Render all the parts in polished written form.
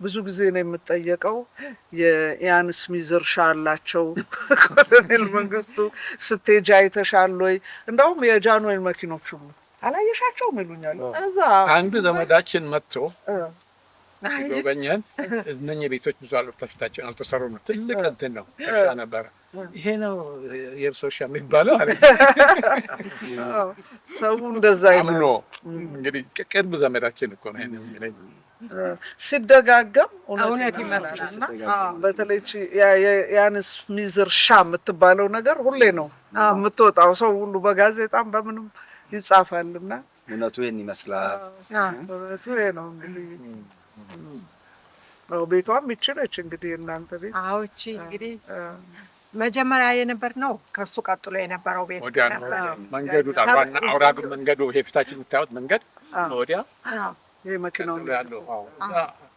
ብዙ ጊዜ ነው የምጠየቀው የኢያን ስሚዝ እርሻ አላቸው ኮሎኔል መንግስቱ ስትሄጂ አይተሻል ወይ? እንደውም የጃንሆይ መኪኖች ሁሉ አላየሻቸውም ይሉኛል። እዛ አንዱ ዘመዳችን መጥቶ ጎበኘን። እነኚህ ቤቶች ብዙ አልተፍታቸው አልተሰሩም። ትልቅ እንትን ነው እርሻ ነበረ። ይሄ ነው የእርሻ እርሻ የሚባለው አለ። ሰው እንደዛ አምኖ እንግዲህ ቅርብ ዘመዳችን እኮ ነው የሚለኝ። ሲደጋገም እውነት ይመስላልና በተለይ ያን ስሚዝ እርሻ የምትባለው ነገር ሁሌ ነው የምትወጣው። ሰው ሁሉ በጋዜጣም በምንም ይጻፋልና እውነቱ ይሄን ይመስላል። እውነቱ ይሄ ነው እንግዲህ ቤቷም ይችላል እንግዲህ እናንተ ቤት። አዎ እቺ እንግዲህ መጀመሪያ የነበር ነው። ከሱ ቀጥሎ የነበረው ቤት ነበር። መንገዱ ታባና አውራግ መንገዱ ይሄ ፊታችን የምታዩት መንገድ ወዲያ ይሄ መኪናው ያለው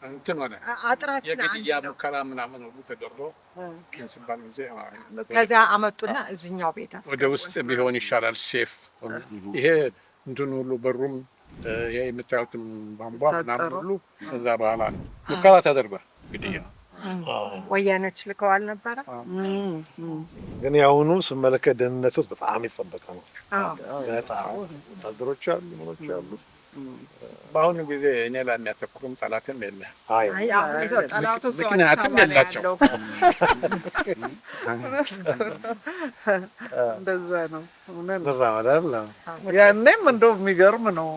እንትን ሆነ። አጥራችን የግድያ ሙከራ ምናምን ሁሉ ተደርጎ ሲባል ጊዜ ከዚያ አመጡና እዚህኛው ቤት ወደ ውስጥ ቢሆን ይሻላል ሴፍ። ይሄ እንትን ሁሉ በሩም ይሄ የምታዩትም ቧንቧ ምናምን ሁሉ እዛ በኋላ ነው ሙከራ ተደርጓል። ግድያ ወያኔዎች ልከዋል ነበረ። ግን ያሁኑ ስመለከት ደህንነቱ በጣም የተጠበቀ ነው። በጣም ወታደሮች አሉ፣ ምኖች አሉ። በአሁኑ ጊዜ እኔ ላይ የሚያተኩሩም ጠላትም የለ፣ ምክንያቱም የላቸው። እንደዛ ነው እንራመዳል። ያኔም እንደው የሚገርም ነው።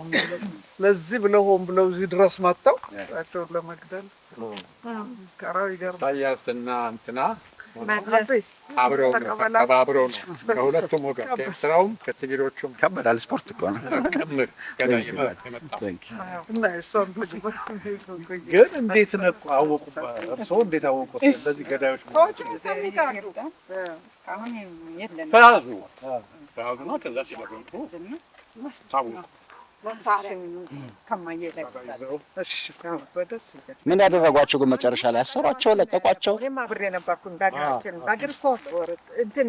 ለዚህ ብለው ሆን ብለው እዚህ ድረስ መጥተው እሳቸውን ለመግደል ከራው ይገርም። ኢሳያስና እንትና አብረው ተባብረው ነው ከሁለቱም ወገን ከኤርትራውም ከትግሬዎቹም ከበዳል። ስፖርት እኮ ነው። ቅምር ገዳይ የመጣው እና እሷም ግን እንዴት ነው አወቁት? እርስዎ እንዴት አወቁት? እንደዚህ ገዳዮች ሰዎች ይሰሚካሉ። እስካሁን የለም። ተያዙ ነው። ከዛ ሲለገጡ ታወቁ። ምን ያደረጓቸው ግን መጨረሻ ላይ አሰሯቸው፣ ለቀቋቸው? እኔም አብሬ ነበርኩ። በሀገራችን በሀገር እኮ እንትን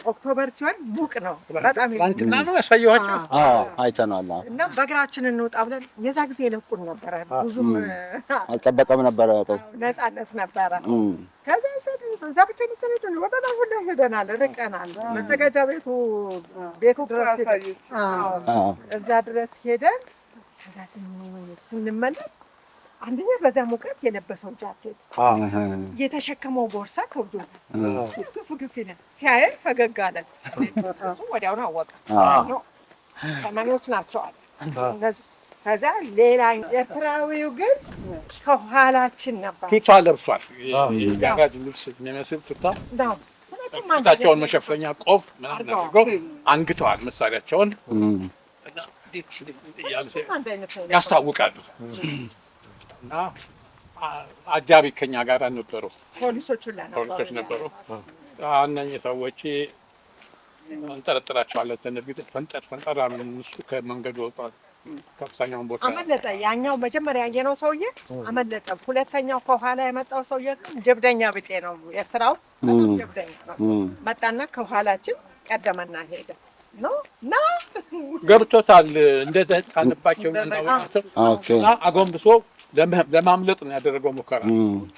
ኦክቶበር ሲሆን ሙቅ ነው በጣም ትናንትና ነው ያሳየኋቸው። አይተናል። እና በሀገራችን እንውጣ ብለን የዛ ጊዜ የለቁን ነበረ። ብዙም አልጠበቀም ነበረ፣ ነፃነት ነበረ። ከዛ ዛብችን ሰነዱ ወደ ላይ ሁሉ ሄደናል፣ ርቀናል። መዘጋጃ ቤቱ ድረስ እዛ ድረስ ሄደን ከዛ ስንመለስ አንደኛ በዛ ሙቀት የለበሰው ጃኬት የተሸከመው ቦርሳ ከብዶ ግፍ ይላል። ሲያየን ፈገግ አለን። እሱ ወዲያውኑ አወቀ። ተማሪዎች ናቸው አለ። ከዛ ሌላ ኤርትራዊው ግን ከኋላችን ነበር። ቱታ ለብሷል። የጋራጅ ልብስ የሚመስል ቱታ፣ ቱታቸውን መሸፈኛ ቆፍ ምናምን አድርገው አንግተዋል መሳሪያቸውን እና ያስታውቃሉ። እና አጃቢ ከኛ ጋር ነበሩ፣ ፖሊሶች ነበሩ። እነኚህ ሰዎች እንጠረጥራቸዋለን። ተነግቶ ፈንጠር አሉ። እሱ ከመንገዱ ወጣ። ከፍተኛውን ቦታ አመለጠ። ያኛው መጀመሪያ ያየነው ሰውዬ አመለጠ። ሁለተኛው ከኋላ የመጣው ሰውዬ ጀብደኛ ብጤ ነው። ኤርትራው ጀብደኛ ነው። መጣና ከኋላችን ቀደመና ሄደ። ና ገብቶታል። እንደተጣነባቸው እና አጎንብሶ ለማምለጥ ነው ያደረገው ሙከራ፣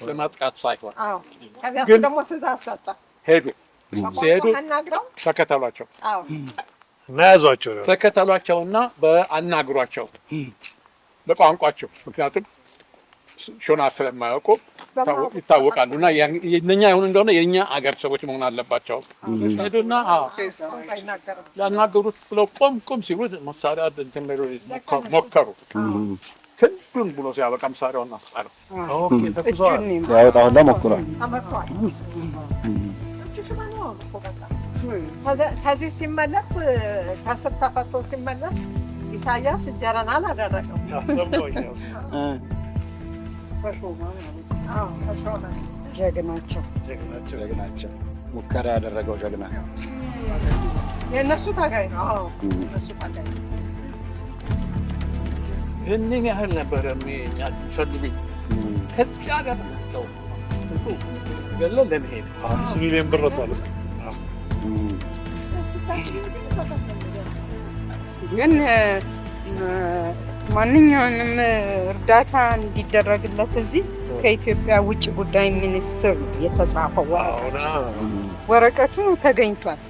ለማጥቃት ሳይሆን። ግን ደግሞ ትእዛዝ ሰጠ። ሄዱ። ሲሄዱ ተከተሏቸው እና ያዟቸው። ተከተሏቸውና በአናግሯቸው በቋንቋቸው፣ ምክንያቱም ሾና ስለማያውቁ ይታወቃሉ። እና የእኛ ይሁን እንደሆነ የእኛ አገር ሰዎች መሆን አለባቸው። ሄዱና ያናገሩት ብለው ቆም ሲሉት መሳሪያ እንትን ሞከሩ። ክንዱን ብሎ ሲያበቃ መሳሪያውን አስጣሉ። ያወጣሁላ ሞክሯል። ከዚህ ሲመለስ ከስር ተፈቶ ሲመለስ ኢሳያስ እንጀራን አላደረገው። ጀግናቸው ሙከራ ያደረገው ጀግና የእነሱ ታጋይ ነው። እነሱ ታጋይ ይህንን ያህል ነበረ የሚፈልጉኝ። ከዚያ ጋር ናቸው ገለ ለመሄድ 5 ሚሊዮን ብር አለ። ግን ማንኛውንም እርዳታ እንዲደረግለት እዚህ ከኢትዮጵያ ውጭ ጉዳይ ሚኒስትር የተጻፈው ወረቀቱ ተገኝቷል።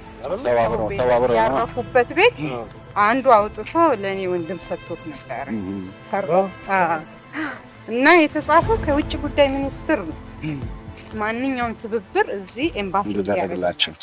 ያረፉበት ቤት አንዱ አውጥቶ ለኔ ወንድም ሰጥቶት ነበር እና የተጻፈው ከውጭ ጉዳይ ሚኒስትር ነው። ማንኛውም ትብብር እዚህ ኤምባሲ ያደረግላቸው